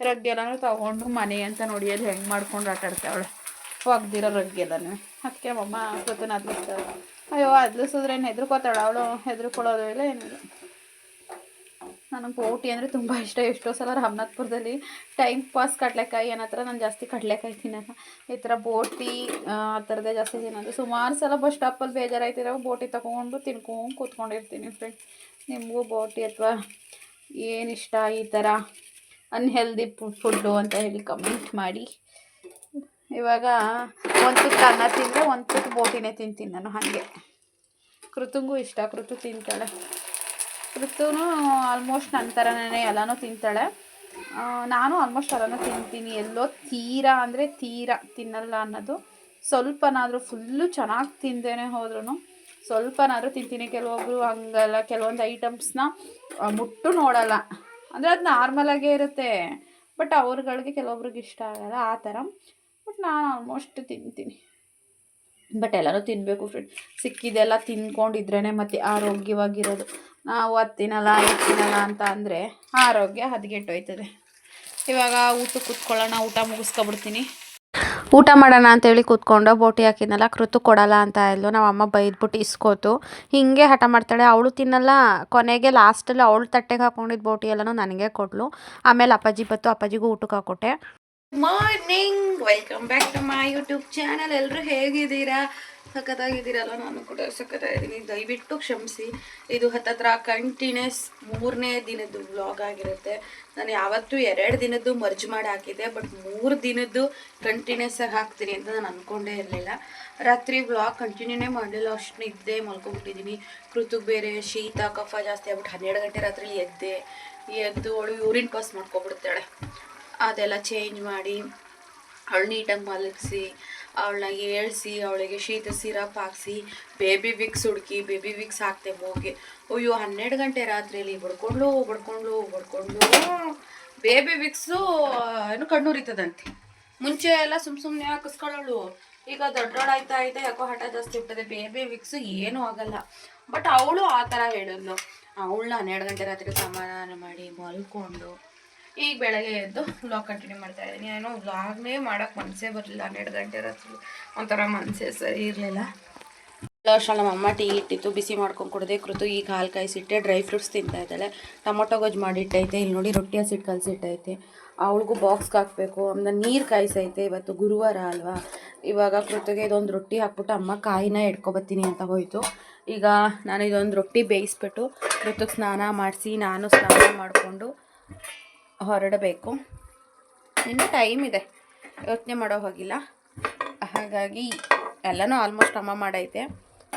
ರಗ್ಗೆಲ್ಲನೂ ತೊಗೊಂಡು ಮನೆ ಅಂತ ನೋಡಿ ಅಲ್ಲಿ ಹೆಂಗೆ ಮಾಡ್ಕೊಂಡು ಆಟಾಡ್ತಾವಳೆ ಒಗ್ದಿರೋ ರಗ್ಗೆಲ್ಲನೂ. ಅದಕ್ಕೆ ಮಮ್ಮ ಕೃತನ ಅದಲಿಸ್ತಾಳೆ. ಅಯ್ಯೋ ಅದಲಿಸಿದ್ರೇನು ಹೆದರ್ಕೋತಾಳೆ ಅವಳು? ಹೆದರ್ಕೊಳ್ಳೋದು ಇಲ್ಲ ಏನಿಲ್ಲ. ನನಗೆ ಬೋಟಿ ಅಂದರೆ ತುಂಬ ಇಷ್ಟ. ಎಷ್ಟೋ ಸಲ ರಾಮನಾಥ್ಪುರದಲ್ಲಿ ಟೈಮ್ ಪಾಸ್ ಕಡಲೆಕಾಯಿ ಅನ್ನೋ ಹತ್ರ ನಾನು ಜಾಸ್ತಿ ಕಡಲೆಕಾಯಿ ತಿನ್ನೋಲ್ಲ. ಈ ಥರ ಬೋಟಿ ಆ ಥರದೇ ಜಾಸ್ತಿ ತಿನ್ನೋದು. ಸುಮಾರು ಸಲ ಬಸ್ ಸ್ಟಾಪಲ್ಲಿ ಬೇಜಾರಾಯ್ತಿರೋ ಬೋಟಿ ತೊಗೊಂಡು ತಿನ್ಕೊಂಡು ಕೂತ್ಕೊಂಡಿರ್ತೀನಿ ಫ್ರೆಂಡ್ಸ್. ನಿಮಗೂ ಬೋಟಿ ಅಥವಾ ಏನಿಷ್ಟ ಈ ಥರ ಅನ್ಹೆಲ್ದಿ ಫುಡ್ಡು ಅಂತ ಹೇಳಿ ಕಮೆಂಟ್ ಮಾಡಿ. ಇವಾಗ ಒಂದು ತುತ್ತು ಅನ್ನ ತಿಂದರೆ ಒಂದು ತುತ್ತು ಬೋಟಿನೇ ತಿಂತೀನಿ ನಾನು. ಹಾಗೆ ಕೃತಂಗೂ ಇಷ್ಟ, ಕೃತು ತಿಂತಾಳೆ. ಕೃತುನೂ ಆಲ್ಮೋಸ್ಟ್ ನನ್ನ ಥರನೇ ಎಲ್ಲನೂ ತಿಂತಾಳೆ. ನಾನು ಆಲ್ಮೋಸ್ಟ್ ಎಲ್ಲನೂ ತಿಂತೀನಿ. ಎಲ್ಲೋ ತೀರಾ ತಿನ್ನಲ್ಲ ಅನ್ನೋದು ಸ್ವಲ್ಪನಾದರೂ, ಫುಲ್ಲು ಚೆನ್ನಾಗಿ ತಿಂದೇನೆ ಹೋದ್ರೂ ಸ್ವಲ್ಪನಾದರೂ ತಿಂತೀನಿ. ಕೆಲವೊಬ್ಬರು ಹಂಗಲ್ಲ, ಕೆಲವೊಂದು ಐಟಮ್ಸ್ನ ಮುಟ್ಟು ನೋಡಲ್ಲ. ಅಂದರೆ ಅದು ನಾರ್ಮಲಾಗೇ ಇರುತ್ತೆ, ಬಟ್ ಅವ್ರುಗಳಿಗೆ ಕೆಲವೊಬ್ರಿಗೆ ಇಷ್ಟ ಆಗಲ್ಲ ಆ ಥರ. ಬಟ್ ನಾನು ಆಲ್ಮೋಸ್ಟ್ ತಿಂತೀನಿ. ಬಟ್ ಎಲ್ಲನೂ ತಿನ್ನಬೇಕು ಫ್ರೆಂಡ್. ಸಿಕ್ಕಿದೆಲ್ಲ ತಿನ್ಕೊಂಡಿದ್ರೇ ಮತ್ತು ಆರೋಗ್ಯವಾಗಿರೋದು. ನಾವು ಅದು ತಿನ್ನಲ್ಲ ಇದು ತಿನ್ನಲ್ಲ ಅಂತ ಅಂದರೆ ಆರೋಗ್ಯ ಹದಗೆಟ್ಟೋಯ್ತದೆ. ಇವಾಗ ಊಟಕ್ಕೆ ಕೂತ್ಕೊಳ್ಳೋಣ. ಊಟ ಮುಗಿಸ್ಕೊಬಿಡ್ತೀನಿ. ಊಟ ಮಾಡೋಣ ಅಂತೇಳಿ ಕೂತ್ಕೊಂಡು ಬೋಟಿ ಹಾಕಿದ್ನಲ್ಲ, ಕೃತು ಕೊಡಲ್ಲ ಅಂತ ಇದ್ಲು. ನಮ್ಮ ಅಮ್ಮ ಬೈದ್ಬಿಟ್ಟು ಇಸ್ಕೋತು. ಹೀಗೆ ಹಠ ಮಾಡ್ತಾಳೆ. ಅವಳು ತಿನ್ನಲ್ಲ. ಕೊನೆಗೆ ಲಾಸ್ಟಲ್ಲಿ ಅವಳು ತಟ್ಟೆಗೆ ಹಾಕೊಂಡಿದ್ದು ಬೋಟಿ ಎಲ್ಲನೂ ನನಗೆ ಕೊಟ್ಲು. ಆಮೇಲೆ ಅಪ್ಪಾಜಿ ಬತ್ತು, ಅಪ್ಪಾಜಿಗೂ ಊಟಕ್ಕೆ ಹಾಕ್ಕೊಟ್ಟೆ. Morning, welcome back to my YouTube channel. ಎಲ್ಲರೂ ಹೇಗಿದ್ದೀರಾ? ಸಖತ್ತಾಗಿದ್ದೀರಲ್ಲ, ನಾನು ಕೂಡ ಸಖತ್ತಾಗಿದ್ದೀನಿ. ದಯವಿಟ್ಟು ಕ್ಷಮಿಸಿ. ಇದು ಹತ್ತತ್ರ ಕಂಟಿನ್ಯೂಸ್ 3ನೇ ದಿನದ್ದು ವ್ಲಾಗ್ ಆಗಿರುತ್ತೆ. ನಾನು ಯಾವತ್ತೂ 2 ದಿನದ್ದು ಮರ್ಜ್ ಮಾಡಿ ಹಾಕಿದ್ದೆ, ಬಟ್ 3 ದಿನದ್ದು ಕಂಟಿನ್ಯೂಸ್ ಆಗಿ ಹಾಕ್ತೀನಿ ಅಂತ ನಾನು ಅಂದ್ಕೊಂಡೇ ಇರಲಿಲ್ಲ. ರಾತ್ರಿ ವ್ಲಾಗ್ ಕಂಟಿನ್ಯೂನೇ ಮಾಡಲಿಲ್ಲ, ಅಷ್ಟು ನಿದ್ದೆ ಮಲ್ಕೊಬಿಟ್ಟಿದ್ದೀನಿ. ಋತುಗೆ ಬೇರೆ ಶೀತ ಕಫ ಜಾಸ್ತಿ ಆಗ್ಬಿಟ್ಟು 12 ಗಂಟೆ ರಾತ್ರಿ ಎದ್ದು ಅವಳು ಯೂರಿನ್ ಪಾಸ್ ಮಾಡ್ಕೊಬಿಡ್ತಾಳೆ. ಅದೆಲ್ಲ ಚೇಂಜ್ ಮಾಡಿ ಅವಳು ನೀಟಾಗಿ ಮಲಗಿಸಿ ಅವಳನ್ನ ಏಳಿಸಿ ಅವಳಿಗೆ ಶೀತ ಸಿರಪ್ ಹಾಕ್ಸಿ ಬೇಬಿ ವಿಕ್ಸ್ ಹುಡುಕಿ ಬೇಬಿ ವಿಕ್ಸ್ ಹಾಕ್ತೆ ಹೋಗಿ. ಅಯ್ಯೋ 12 ಗಂಟೆ ರಾತ್ರಿಯಲ್ಲಿ ಬಡ್ಕೊಂಡು ಬೇಬಿ ವಿಕ್ಸು ಏನು ಕಣ್ಣುರಿತದಂತೆ. ಮುಂಚೆ ಎಲ್ಲ ಸುಮ್ಮನೆ ಹಾಕಿಸ್ಕೊಳ್ಳೋಳು, ಈಗ ದೊಡ್ಡೋಳಾಯ್ತಾ ಯಾಕೋ ಹಠ ಜಾಸ್ತಿ ಇರ್ತದೆ. ಬೇಬಿ ವಿಕ್ಸು ಏನೂ ಆಗಲ್ಲ. ಬಟ್ ಅವಳು ಆ ಥರ ಹೇಳಿದ್ಲು. ಅವಳನ್ನ 12 ಗಂಟೆ ರಾತ್ರಿ ಸಮಾಧಾನ ಮಾಡಿ ಮಲ್ಕೊಂಡು ಈಗ ಬೆಳಗ್ಗೆ ಎದ್ದು ವ್ಲಾಗ್ ಕಂಟಿನ್ಯೂ ಮಾಡ್ತಾ ಇದ್ದೀನಿ. ಏನೋ ವ್ಲಾಗ್ನೇ ಮಾಡೋಕ್ಕೆ ಮನಸ್ಸೇ ಬರಲಿಲ್ಲ. 12 ಗಂಟೆ ರಾತ್ರಿ ಒಂಥರ ಮನಸ್ಸೇ ಸರಿ ಇರಲಿಲ್ಲ. ಅಷ್ಟರಲ್ಲಿ ನಮ್ಮಮ್ಮ ಟೀ ಇಟ್ಟಿತ್ತು, ಬಿಸಿ ಮಾಡ್ಕೊಂಡು ಕುಡಿದೆ. ಕೃತು ಈಗ ಹಾಲು ಕಾಯಿಸಿಟ್ಟೆ, ಡ್ರೈ ಫ್ರೂಟ್ಸ್ ತಿಂತಾ ಇದ್ದಾಳೆ. ಟೊಮೊಟೊ ಗೊಜ್ಜು ಮಾಡಿಟ್ಟೈತೆ. ಇಲ್ಲಿ ನೋಡಿ ರೊಟ್ಟಿ ಹಸಿಟ್ಟು ಕಲಸಿಟ್ಟೈತೆ. ಅವಳಿಗೂ ಬಾಕ್ಸ್ಗೆ ಹಾಕಬೇಕು. ಆಮೇಲೆ ನೀರು ಕಾಯಿಸೈತೆ. ಇವತ್ತು ಗುರುವಾರ ಅಲ್ವಾ. ಇವಾಗ ಕೃತಿಗೆ ಇದೊಂದು ರೊಟ್ಟಿ ಹಾಕ್ಬಿಟ್ಟು ಅಮ್ಮ ಕಾಯಿನ ಎಡ್ಕೊಬತ್ತೀನಿ ಅಂತ ಹೋಯಿತು. ಈಗ ನಾನು ಇದೊಂದು ರೊಟ್ಟಿ ಬೇಯಿಸ್ಬಿಟ್ಟು ಕೃತಿಗೆ ಸ್ನಾನ ಮಾಡಿಸಿ ನಾನು ಸ್ನಾನ ಮಾಡಿಕೊಂಡು ಹೊರಡಬೇಕು. ಇನ್ನೂ ಟೈಮ್ ಇದೆ, ಯೋಚನೆ ಮಾಡೋ ಹೋಗಿಲ್ಲ. ಹಾಗಾಗಿ ಎಲ್ಲನೂ ಆಲ್ಮೋಸ್ಟ್ ಅಮ್ಮ ಮಾಡೈತೆ.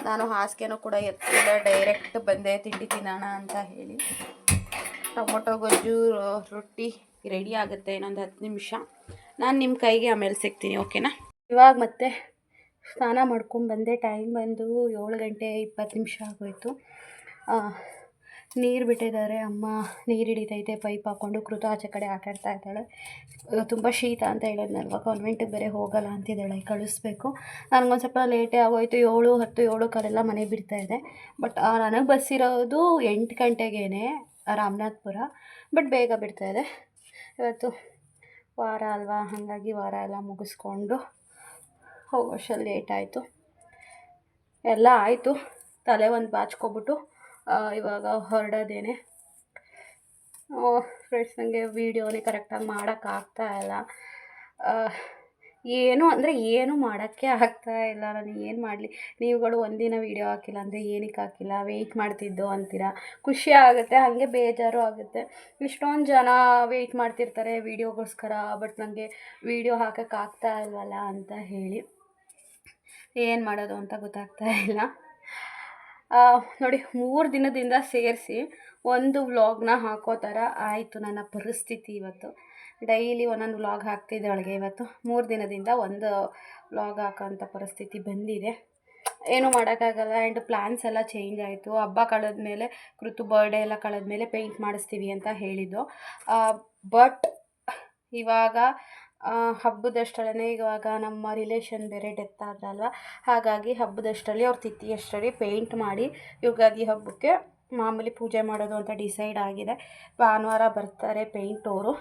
ನಾನು ಹಾಸಿಗೆನೂ ಕೂಡ ಎತ್ತಿಲ್ಲ, ಡೈರೆಕ್ಟ್ ಬಂದೆ ತಿಂಡಿ ತಿನ್ನೋಣ ಅಂತ ಹೇಳಿ. ಟೊಮೊಟೊ ಗೊಜ್ಜು ರೊಟ್ಟಿ ರೆಡಿ ಆಗುತ್ತೆ ಇನ್ನೊಂದು 10 ನಿಮಿಷ. ನಾನು ನಿಮ್ಮ ಕೈಗೆ ಆಮೇಲೆ ಸಿಗ್ತೀನಿ, ಓಕೆನಾ? ಇವಾಗ ಮತ್ತೆ ಸ್ನಾನ ಮಾಡ್ಕೊಂಡು ಬಂದೆ. ಟೈಮ್ ಬಂದು 7 ಗಂಟೆ 20 ನಿಮಿಷ ಆಗೋಯಿತು. ನೀರು ಬಿಟ್ಟಿದ್ದಾರೆ, ಅಮ್ಮ ನೀರು ಹಿಡಿತೈತೆ ಪೈಪ್ ಹಾಕ್ಕೊಂಡು. ಕೃತ ಆಚೆ ಕಡೆ ಆಟಾಡ್ತಾ ಇದ್ದಾಳೆ. ತುಂಬ ಶೀತ ಅಂತ ಹೇಳಿದ್ನಲ್ವ, ಕಾನ್ವೆಂಟಿಗೆ ಬೇರೆ ಹೋಗಲ್ಲ ಅಂತಿದ್ದಾಳೆ, ಕಳಿಸ್ಬೇಕು. ನನಗೊಂದು ಸ್ವಲ್ಪ ಲೇಟೇ ಆಗೋಯಿತು. 7:10 7:15 ಮನೆ ಬಿಡ್ತಾಯಿದೆ. ಬಟ್ ನನಗೆ ಬಸ್ ಇರೋದು 8 ಗಂಟೆಗೇ ರಾಮನಾಥ್ಪುರ. ಬಟ್ ಬೇಗ ಬಿಡ್ತಾಯಿದೆ. ಇವತ್ತು ವಾರ ಅಲ್ವಾ, ಹಾಗಾಗಿ ವಾರ ಎಲ್ಲ ಮುಗಿಸ್ಕೊಂಡು ಹೋಗೋಷ್ಟರಲ್ಲಿ ಲೇಟ್ ಆಯಿತು. ಎಲ್ಲ ಆಯಿತು. ತಲೆ ಒಂದು ಬಾಚ್ಕೊಬಿಟ್ಟು ಇವಾಗ ಹೊರಡೋದೇನೆ. ಫ್ರೆಂಡ್ಸ್, ನನಗೆ ವೀಡಿಯೋನೇ ಕರೆಕ್ಟಾಗಿ ಮಾಡೋಕ್ಕಾಗ್ತಾಯಿಲ್ಲ. ಏನು ಮಾಡೋಕ್ಕೆ ಆಗ್ತಾಯಿಲ್ಲ. ನಾನು ಏನು ಮಾಡಲಿ? ನೀವುಗಳು ಒಂದಿನ ವೀಡಿಯೋ ಹಾಕಿಲ್ಲ ಅಂದರೆ ಏನಕ್ಕೆ ಹಾಕಿಲ್ಲ, ವೆಯ್ಟ್ ಮಾಡ್ತಿದ್ದೋ ಅಂತೀರ. ಖುಷಿ ಆಗುತ್ತೆ, ಹಾಗೆ ಬೇಜಾರು ಆಗುತ್ತೆ. ಇಷ್ಟೊಂದು ಜನ ವೆಯ್ಟ್ ಮಾಡ್ತಿರ್ತಾರೆ ವೀಡಿಯೋಗೋಸ್ಕರ. ಬಟ್ ನನಗೆ ವೀಡಿಯೋ ಹಾಕೋಕ್ಕಾಗ್ತಾ ಇಲ್ವಲ್ಲ ಅಂತ ಹೇಳಿ ಏನು ಮಾಡೋದು ಅಂತ ಗೊತ್ತಾಗ್ತಾ ಇಲ್ಲ. ನೋಡಿ, 3 ದಿನದಿಂದ ಸೇರಿಸಿ ಒಂದು ವ್ಲಾಗ್ನ ಹಾಕೋ ಥರ ಆಯಿತು ನನ್ನ ಪರಿಸ್ಥಿತಿ ಇವತ್ತು. ಡೈಲಿ ಒಂದೊಂದು ವ್ಲಾಗ್ ಹಾಕ್ತಿದ್ದಾಳಿಗೆ. ಇವತ್ತು 3 ದಿನದಿಂದ ಒಂದು ವ್ಲಾಗ್ ಹಾಕೋಂಥ ಪರಿಸ್ಥಿತಿ ಬಂದಿದೆ. ಏನೂ ಮಾಡೋಕ್ಕಾಗಲ್ಲ. ಆ್ಯಂಡ್ ಪ್ಲ್ಯಾನ್ಸ್ ಎಲ್ಲ ಚೇಂಜ್ ಆಯಿತು. ಹಬ್ಬ ಕಳೆದ್ಮೇಲೆ ಕೃತು ಬರ್ಡೇ ಎಲ್ಲ ಕಳೆದ್ಮೇಲೆ ಪೇಂಟ್ ಮಾಡಿಸ್ತೀವಿ ಅಂತ ಹೇಳಿದ್ದು. ಬಟ್ ಇವಾಗ ಹಬ್ಬದಷ್ಟರಲ್ಲೇ ಇವಾಗ ನಮ್ಮ ರಿಲೇಷನ್ ಬೇರೆ ಡೆತ್ ಆದ್ರಲ್ವ, ಹಾಗಾಗಿ ಹಬ್ಬದಷ್ಟರಲ್ಲಿ ಅವ್ರ ತಿಥಿಯಷ್ಟರಲ್ಲಿ ಪೇಂಟ್ ಮಾಡಿ ಯುಗಾದಿ ಹಬ್ಬಕ್ಕೆ ಮಾಮೂಲಿ ಪೂಜೆ ಮಾಡೋದು ಅಂತ ಡಿಸೈಡ್ ಆಗಿದೆ. ಭಾನುವಾರ ಬರ್ತಾರೆ ಪೇಂಟೋರು.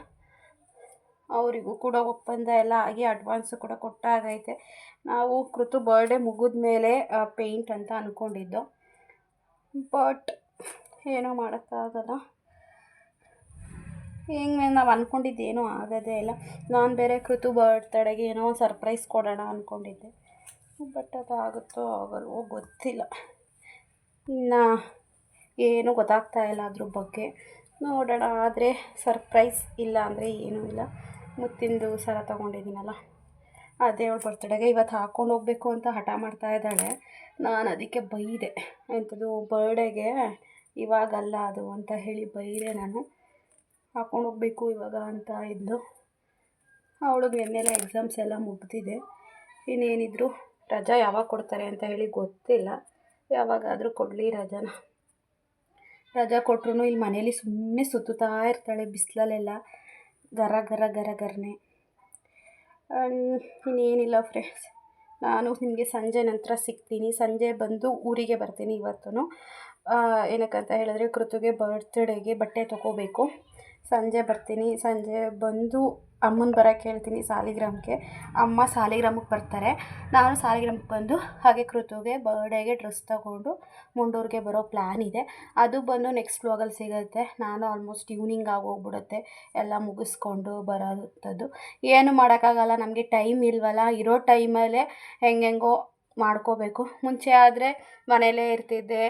ಅವರಿಗೂ ಕೂಡ ಒಪ್ಪಂದ ಎಲ್ಲ ಆಗಿ ಅಡ್ವಾನ್ಸು ಕೂಡ ಕೊಟ್ಟಾಗೈತೆ. ನಾವು ಕೃತು ಬರ್ಡೇ ಮುಗಿದ ಮೇಲೆ ಪೇಂಟ್ ಅಂತ ಅಂದ್ಕೊಂಡಿದ್ದು. ಬಟ್ ಏನೋ ಮಾಡೋಕ್ಕಾಗಲ್ಲ. ಹಿಂಗೆ ನಾವು ಅಂದ್ಕೊಂಡಿದ್ದೇನೂ ಆಗೋದೇ ಇಲ್ಲ. ನಾನು ಬೇರೆ ಕೃತು ಬರ್ತ್ಡೇಗೆ ಏನೋ ಒಂದು ಸರ್ಪ್ರೈಸ್ ಕೊಡೋಣ ಅಂದ್ಕೊಂಡಿದ್ದೆ. ಬಟ್ ಅದು ಆಗುತ್ತೋ ಆಗಲ್ವೋ ಗೊತ್ತಿಲ್ಲ. ಇನ್ನು ಏನೂ ಗೊತ್ತಾಗ್ತಾ ಇಲ್ಲ ಅದ್ರ ಬಗ್ಗೆ. ನೋಡೋಣ. ಆದರೆ ಸರ್ಪ್ರೈಸ್, ಇಲ್ಲ ಅಂದರೆ ಏನೂ ಇಲ್ಲ. ಮುತ್ತಿಂದು ಸರ ತೊಗೊಂಡಿದ್ದೀನಲ್ಲ, ಅದೇ ಅವಳು ಬರ್ತ್ಡೇಗೆ ಇವತ್ತು ಹಾಕ್ಕೊಂಡು ಹೋಗಬೇಕು ಅಂತ ಹಠ ಮಾಡ್ತಾ ಇದ್ದಾಳೆ. ನಾನು ಅದಕ್ಕೆ ಬೈದೆ. ಎಂಥದ್ದು ಬರ್ಡೇಗೆ ಇವಾಗಲ್ಲ ಅದು ಅಂತ ಹೇಳಿ ಬೈದೆ ನಾನು. ಹಾಕ್ಕೊಂಡು ಹೋಗಬೇಕು ಇವಾಗ ಅಂತ ಇದ್ದು. ಅವಳಿಗೆ ನೆನ್ನೆಲ್ಲ ಎಕ್ಸಾಮ್ಸ್ ಎಲ್ಲ ಮುಗ್ದಿದೆ. ಇನ್ನೇನಿದ್ರು ರಜಾ ಯಾವಾಗ ಕೊಡ್ತಾರೆ ಅಂತ ಹೇಳಿ ಗೊತ್ತಿಲ್ಲ. ಯಾವಾಗಾದರೂ ಕೊಡಲಿ ರಜಾನ. ರಜಾ ಕೊಟ್ಟರು ಇಲ್ಲಿ ಮನೇಲಿ ಸುಮ್ಮನೆ ಸುತ್ತುತ್ತಾ ಇರ್ತಾಳೆ ಬಿಸಿಲಲ್ಲೆಲ್ಲ. ಗರನೆ. ಇನ್ನೇನಿಲ್ಲ ಫ್ರೆಂಡ್ಸ್, ನಾನು ನಿಮಗೆ ಸಂಜೆ ನಂತರ ಸಿಗ್ತೀನಿ. ಸಂಜೆ ಬಂದು ಊರಿಗೆ ಬರ್ತೀನಿ ಇವತ್ತು. ಏನಕ್ಕಂತ ಹೇಳಿದ್ರೆ ಕೃತುಗೆ ಬರ್ತ್ಡೇಗೆ ಬಟ್ಟೆ ತೊಗೋಬೇಕು. ಸಂಜೆ ಬರ್ತೀನಿ. ಸಂಜೆ ಬಂದು ಅಮ್ಮನ ಬರೋಕ್ಕೆ ಹೇಳ್ತೀನಿ ಸಾಲಿಗ್ರಾಮಕ್ಕೆ. ಅಮ್ಮ ಸಾಲಿಗ್ರಾಮಕ್ಕೆ ಬರ್ತಾರೆ. ನಾನು ಸಾಲಿಗ್ರಾಮಕ್ಕೆ ಬಂದು ಹಾಗೆ ಕೃತುಗೆ ಬರ್ಡೇಗೆ ಡ್ರೆಸ್ ತೊಗೊಂಡು ಮುಂಡೂರಿಗೆ ಬರೋ ಪ್ಲ್ಯಾನ್ ಇದೆ. ಅದು ಬಂದು ನೆಕ್ಸ್ಟ್ ವ್ಲಾಗಲ್ಲಿ ಸಿಗುತ್ತೆ. ನಾನು ಆಲ್ಮೋಸ್ಟ್ ಈವ್ನಿಂಗ್ ಆಗೋಗ್ಬಿಡುತ್ತೆ ಎಲ್ಲ ಮುಗಿಸ್ಕೊಂಡು ಬರೋಂಥದ್ದು. ಏನು ಮಾಡೋಕ್ಕಾಗಲ್ಲ, ನಮಗೆ ಟೈಮ್ ಇಲ್ವಲ್ಲ. ಇರೋ ಟೈಮಲ್ಲೇ ಹೆಂಗೆಂಗೋ ಮಾಡ್ಕೋಬೇಕು. ಮುಂಚೆ ಆದರೆ ಮನೆಯಲ್ಲೇ ಇರ್ತಿದ್ದೆ,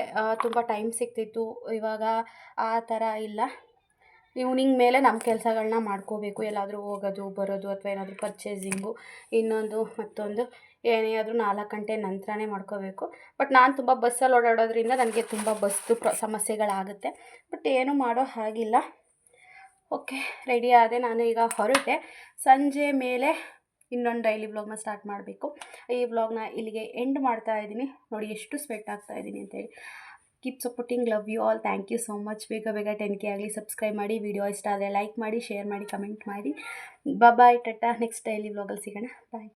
ತುಂಬ ಟೈಮ್ ಸಿಗ್ತಿತ್ತು. ಇವಾಗ ಆ ಥರ ಇಲ್ಲ. ಈವ್ನಿಂಗ್ ಮೇಲೆ ನಮ್ಮ ಕೆಲಸಗಳನ್ನ ಮಾಡ್ಕೋಬೇಕು. ಎಲ್ಲಾದರೂ ಹೋಗೋದು ಬರೋದು ಅಥವಾ ಏನಾದರೂ ಪರ್ಚೇಸಿಂಗು, ಇನ್ನೊಂದು ಮತ್ತೊಂದು ಏನೇ ಆದರೂ 4 ಗಂಟೆ ನಂತರನೇ ಮಾಡ್ಕೋಬೇಕು. ಬಟ್ ನಾನು ತುಂಬ ಬಸ್ಸಲ್ಲಿ ಓಡಾಡೋದ್ರಿಂದ ನನಗೆ ತುಂಬ ಬಸ್ದು ಸಮಸ್ಯೆಗಳಾಗುತ್ತೆ. ಬಟ್ ಏನೂ ಮಾಡೋ ಹಾಗಿಲ್ಲ. ಓಕೆ, ರೆಡಿ ಆದೆ. ನಾನು ಈಗ ಹೊರಟೆ. ಸಂಜೆ ಮೇಲೆ ಇನ್ನೊಂದು ಡೈಲಿ ವ್ಲಾಗ್ನ ಸ್ಟಾರ್ಟ್ ಮಾಡಬೇಕು. ಈ ವ್ಲಾಗ್ನ ಇಲ್ಲಿಗೆ ಎಂಡ್ ಮಾಡ್ತಾ ಇದ್ದೀನಿ. ನೋಡಿ ಎಷ್ಟು ಸ್ವೆಟ್ ಆಗ್ತಾ ಇದ್ದೀನಿ ಅಂತೇಳಿ. Keep supporting, love you all, thank you so much. ಬೇಗ 10K ಆಗಲಿ. ಸಬ್ಸ್ಕ್ರೈಬ್ ಮಾಡಿ, ವಿಡಿಯೋ ಇಷ್ಟ ಆದರೆ ಲೈಕ್ ಮಾಡಿ, ಶೇರ್ ಮಾಡಿ, ಕಮೆಂಟ್ ಮಾಡಿ. ಬಾಯ್, ಟಾಟಾ. ನೆಕ್ಸ್ಟ್ ಡೈಲಿ ವ್ಲಾಗಲ್ಲಿ ಸಿಗೋಣ. ಬಾಯ್.